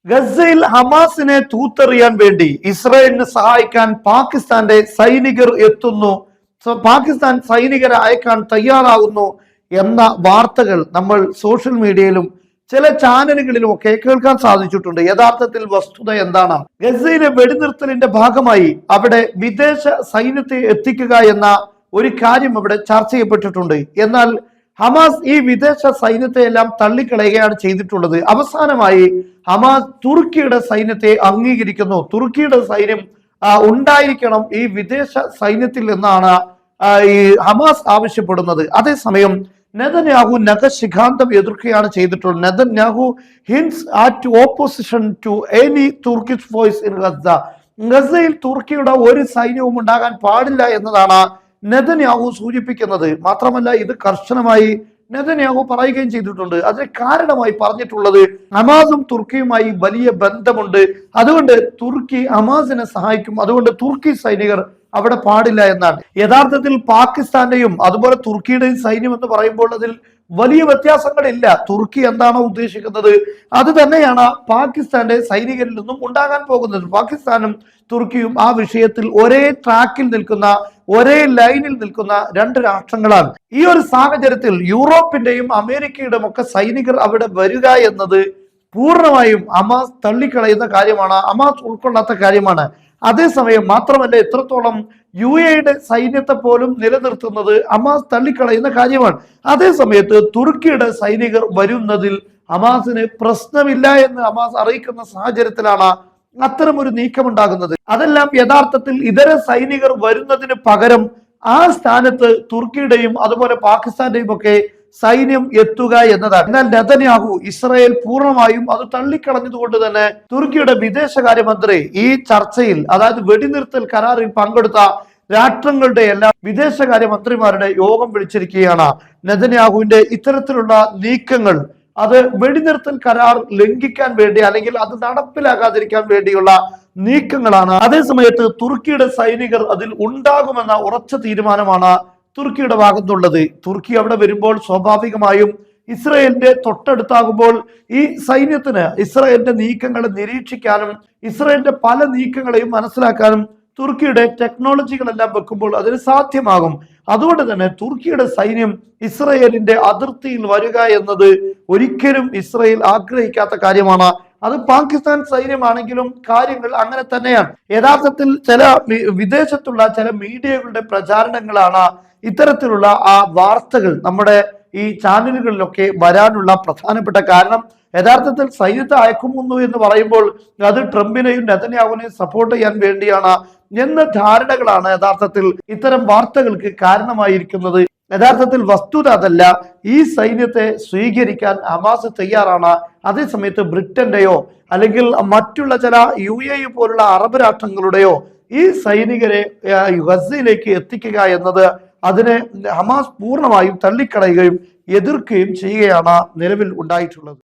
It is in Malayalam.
ഗസയിൽ ഹമാസിനെ തൂത്തെറിയാൻ വേണ്ടി ഇസ്രായേലിനെ സഹായിക്കാൻ പാകിസ്ഥാന്റെ സൈനികർ എത്തുന്നു, പാകിസ്ഥാൻ സൈനികരെ അയക്കാൻ തയ്യാറാകുന്നു എന്ന വാർത്തകൾ നമ്മൾ സോഷ്യൽ മീഡിയയിലും ചില ചാനലുകളിലും ഒക്കെ കേൾക്കാൻ സാധിച്ചിട്ടുണ്ട്. യഥാർത്ഥത്തിൽ വസ്തുത എന്താണ്? ഗസയിലെ വെടിനിർത്തലിന്റെ ഭാഗമായി അവിടെ വിദേശ സൈന്യത്തെ എത്തിക്കുക എന്ന ഒരു കാര്യം അവിടെ ചർച്ച ചെയ്യപ്പെട്ടിട്ടുണ്ട്. എന്നാൽ ഹമാസ് ഈ വിദേശ സൈന്യത്തെ എല്ലാം തള്ളിക്കളയുകയാണ് ചെയ്തിട്ടുള്ളത്. അവസാനമായി ഹമാസ് തുർക്കിയുടെ സൈന്യത്തെ അംഗീകരിക്കുന്നു. തുർക്കിയുടെ സൈന്യം ഉണ്ടായിരിക്കണം ഈ വിദേശ സൈന്യത്തിൽ നിന്നാണ് ഈ ഹമാസ് ആവശ്യപ്പെടുന്നത്. അതേസമയം നെതന്യാഹു നഖശിഖാന്തം എതിർക്കുകയാണ് ചെയ്തിട്ടുള്ളത്. Netanyahu hints at opposition to any Turkish force in Gaza. ഗസയിൽ തുർക്കിയുടെ ഒരു സൈന്യവും ഉണ്ടാകാൻ പാടില്ല എന്നതാണ് നെതന്യാഹു സൂചിപ്പിക്കുന്നത്. മാത്രമല്ല ഇത് കർശനമായി നെതന്യാഹു പറയുകയും ചെയ്തിട്ടുണ്ട്. അതിന് കാരണമായി പറഞ്ഞിട്ടുള്ളത് ഹമാസും തുർക്കിയുമായി വലിയ ബന്ധമുണ്ട്, അതുകൊണ്ട് തുർക്കി ഹമാസിനെ സഹായിക്കും, അതുകൊണ്ട് തുർക്കി സൈനികർ അവിടെ പാടില്ല എന്നാണ്. യഥാർത്ഥത്തിൽ പാകിസ്ഥാന്റെയും അതുപോലെ തുർക്കിയുടെയും സൈന്യം എന്ന് പറയുമ്പോൾ അതിൽ വലിയ വ്യത്യാസങ്ങളില്ല. തുർക്കി എന്താണോ ഉദ്ദേശിക്കുന്നത് അത് തന്നെയാണ് പാകിസ്ഥാന്റെ സൈനികരിൽ നിന്നും ഉണ്ടാകാൻ പോകുന്നത്. പാകിസ്ഥാനും തുർക്കിയും ആ വിഷയത്തിൽ ഒരേ ട്രാക്കിൽ നിൽക്കുന്ന, ഒരേ ലൈനിൽ നിൽക്കുന്ന രണ്ട് രാഷ്ട്രങ്ങളാണ്. ഈ ഒരു സാഹചര്യത്തിൽ യൂറോപ്പിന്റെയും അമേരിക്കയുടെയും ഒക്കെ സൈനികർ അവിടെ വരിക എന്നത് പൂർണ്ണമായും ഹമാസ് തള്ളിക്കളയുന്ന കാര്യമാണ്, ഹമാസ് ഉൾക്കൊള്ളാത്ത കാര്യമാണ്. അതേസമയം മാത്രമല്ല, എത്രത്തോളം യുടെ സൈന്യത്തെ പോലും നിലനിർത്തുന്നത് ഹമാസ് തള്ളിക്കളയുന്ന കാര്യമാണ്. അതേസമയത്ത് തുർക്കിയുടെ സൈനികർ വരുന്നതിൽ ഹമാസിന് പ്രശ്നമില്ല എന്ന് ഹമാസ് അറിയിക്കുന്ന സാഹചര്യത്തിലാണ് അത്തരമൊരു നീക്കമുണ്ടാകുന്നത്. അതെല്ലാം യഥാർത്ഥത്തിൽ ഇതര സൈനികർ വരുന്നതിന് പകരം ആ സ്ഥാനത്ത് തുർക്കിയുടെയും അതുപോലെ പാകിസ്ഥാന്റെയും ഒക്കെ സൈന്യം എത്തുക എന്നതാണ്. എന്നാൽ നെതന്യാഹു ഇസ്രായേൽ പൂർണ്ണമായും അത് തള്ളിക്കളഞ്ഞതുകൊണ്ട് തന്നെ തുർക്കിയുടെ വിദേശകാര്യമന്ത്രി ഈ ചർച്ചയിൽ, അതായത് വെടിനിർത്തൽ കരാറിൽ പങ്കെടുത്ത രാഷ്ട്രങ്ങളുടെ എല്ലാ വിദേശകാര്യമന്ത്രിമാരുടെ യോഗം വിളിച്ചിരിക്കുകയാണ്. നെതന്യാഹുവിന്റെ ഇത്തരത്തിലുള്ള നീക്കങ്ങൾ അത് വെടിനിർത്തൽ കരാർ ലംഘിക്കാൻ വേണ്ടി അല്ലെങ്കിൽ അത് നടപ്പിലാകാതിരിക്കാൻ വേണ്ടിയുള്ള നീക്കങ്ങളാണ്. അതേസമയത്ത് തുർക്കിയുടെ സൈനികർ അതിൽ ഉണ്ടാകുമെന്ന ഉറച്ച തീരുമാനമാണ് തുർക്കിയുടെ ഭാഗത്തുള്ളത്. തുർക്കി അവിടെ വരുമ്പോൾ സ്വാഭാവികമായും ഇസ്രായേലിന്റെ തൊട്ടടുത്താകുമ്പോൾ ഈ സൈന്യത്തിന് ഇസ്രായേലിന്റെ നീക്കങ്ങളെ നിരീക്ഷിക്കാനും ഇസ്രായേലിന്റെ പല നീക്കങ്ങളെയും മനസ്സിലാക്കാനും തുർക്കിയുടെ ടെക്നോളജികളെല്ലാം വെക്കുമ്പോൾ അതിന് സാധ്യമാകും. അതുകൊണ്ട് തന്നെ തുർക്കിയുടെ സൈന്യം ഇസ്രായേലിന്റെ അതിർത്തിയിൽ വരിക എന്നത് ഒരിക്കലും ഇസ്രായേൽ ആഗ്രഹിക്കാത്ത കാര്യമാണ്. അത് പാകിസ്ഥാൻ സൈന്യമാണെങ്കിലും കാര്യങ്ങൾ അങ്ങനെ തന്നെയാണ്. യഥാർത്ഥത്തിൽ ചില വിദേശത്തുള്ള ചില മീഡിയകളുടെ പ്രചാരണങ്ങളാണ് ഇത്തരത്തിലുള്ള ആ വാർത്തകൾ നമ്മുടെ ഈ ചാനലുകളിലൊക്കെ വരാനുള്ള പ്രധാനപ്പെട്ട കാരണം. യഥാർത്ഥത്തിൽ സൈന്യത്തെ അയക്കുന്നു എന്ന് പറയുമ്പോൾ അത് ട്രംപിനെയും നെതന്യാഹുവിനെയും സപ്പോർട്ട് ചെയ്യാൻ വേണ്ടിയാണ് എന്ന ധാരണകളാണ് യഥാർത്ഥത്തിൽ ഇത്തരം വാർത്തകൾക്ക് കാരണമായിരിക്കുന്നത്. യഥാർത്ഥത്തിൽ വസ്തുത അതല്ല. ഈ സൈന്യത്തെ സ്വീകരിക്കാൻ ഹമാസ് തയ്യാറാണ്. അതേസമയത്ത് ബ്രിട്ടന്റെയോ അല്ലെങ്കിൽ മറ്റുള്ള ചില UAE പോലുള്ള അറബ് രാഷ്ട്രങ്ങളുടെയോ ഈ സൈനികരെ ഗസയിലേക്ക് എത്തിക്കുക എന്നത് അതിനെ ഹമാസ് പൂർണ്ണമായും തള്ളിക്കളയുകയും എതിർക്കുകയും ചെയ്യുകയാണ് നിലവിൽ ഉണ്ടായിട്ടുള്ളത്.